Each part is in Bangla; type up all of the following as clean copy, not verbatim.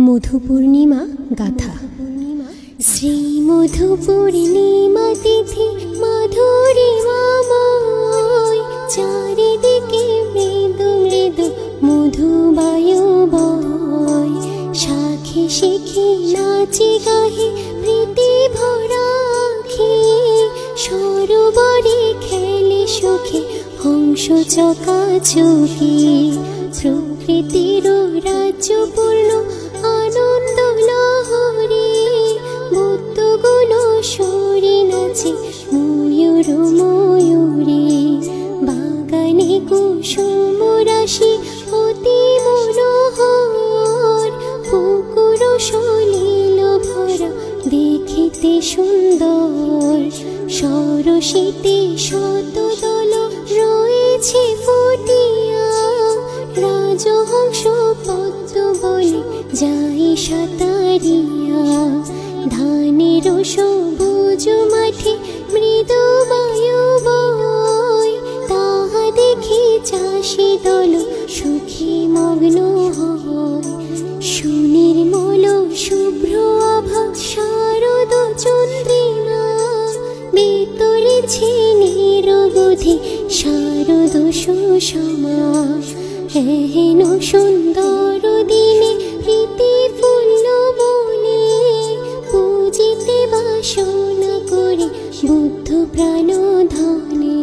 মধু পূর্ণিমা গাথা। শ্রী মধু পূর্ণিমা তিথি মাধুরীমাময়, চারিদিকে মৃদু মৃদু মধু বায়ু বয়। শাখে শিখে নাচে গাহে প্রীতি ভরা আখি, সরোবরে খেলে সুখে হংস চকাচকি। প্রকৃতির রাজ্য পূর্ণ আনন্দ লহরী, মুক্তগুণ সরি নাচে ময়ূর ময়ূরী। বাগানে কুসুম রাশি অতি মনোহর, পুকুর সলিল ভরা দেখিতে সুন্দর। সরসীতে শতদল রয়েছে ফুটিয়া, রাজহংস পদ্ম বলে যাই সাঁতারিয়া। ধানের সবুজ মাঠে মৃদু বায়ু বয়, তাহা দেখে চাষি দল সুখে মগ্ন হয়। সুনির্মল শুভ্র আভা শারদ চন্দ্রিমা, বিতরেছে নিরবধি শারদ সুষমা। হেন সুন্দর দিনে প্রীতি পূর্ণ মনে, পূজিতে বাসনা করে বুদ্ধ প্রাণ ধনে।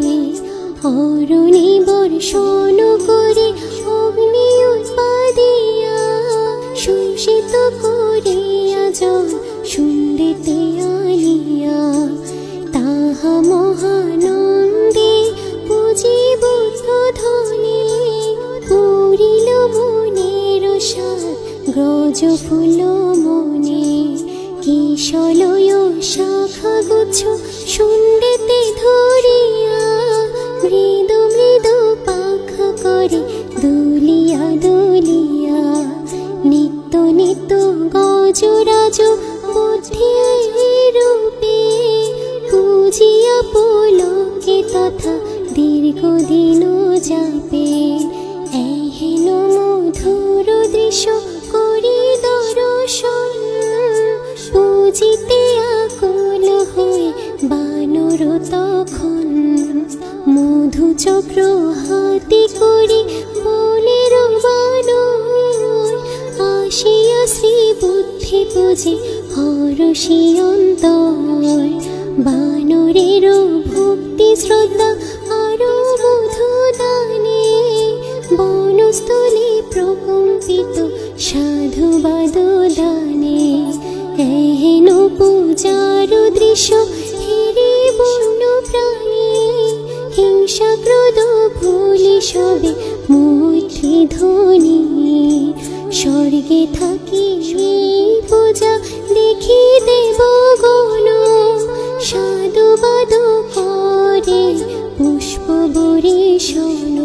অরণি বর্ষণ করে অগ্নি উৎপাদিয়া, শোষিত করিয়া জল শুণ্ডিতে আনিয়া। তাহা মহানন্দে পুজি বুদ্ধ ধনে, পুরিল মনের সাত গ্রজ ফুল মনে। কিশলয় শাখা গুচ্ছ শুণ্ডিতে ধরিয়া, মৃদু মৃদু পাখা করে দুলিয়া দুলিয়া। নিত্য নিত্য গজরাজ বুদ্ধি রূপে, পূজিয়া পুলকে তথা দীর্ঘদিন যাবে। হেন মধুর দৃশ্য করি দর্শন, পূজিতে আকুল হয়ে বানর তখন। মধু চক্র হাতে করে বনের বানর, আসিয়া শ্রী বুদ্ধি পূজে হরষি অন্তর। বানরের ভক্তি শ্রদ্ধা আরো মধু দানে, বনস্থলে প্রকম্পিত সাধুবাদ দানে। হেন পূজার দৃশ্য হেরে বন্য প্রাণী, হিংসা ক্রোধ ভুলি সবে মৈত্রী ধ্বনি। স্বর্গে থাকি পূজা দেখি দেবগণ, সাধুবাদ করে পুষ্প বরিশন।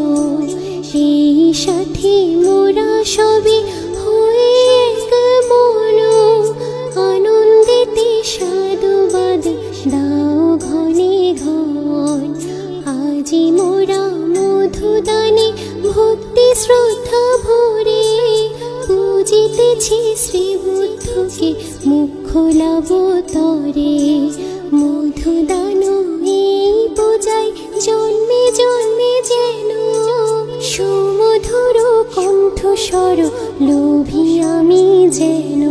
এই সাথে মোরা সবে হয়ে এক মন, আনন্দেতে সাধুবাদ দাও ঘনে ঘন। আজি মোরা মধুদানে ভক্তি শ্রদ্ধা ভরে, পূজিতেছি শ্রী বুদ্ধকে মুখ্য লাভতরে। মধুদান এই পূজায় জন্মে জন্মে যেন, সুমধুর কণ্ঠস্বর লোভী আমি যেন।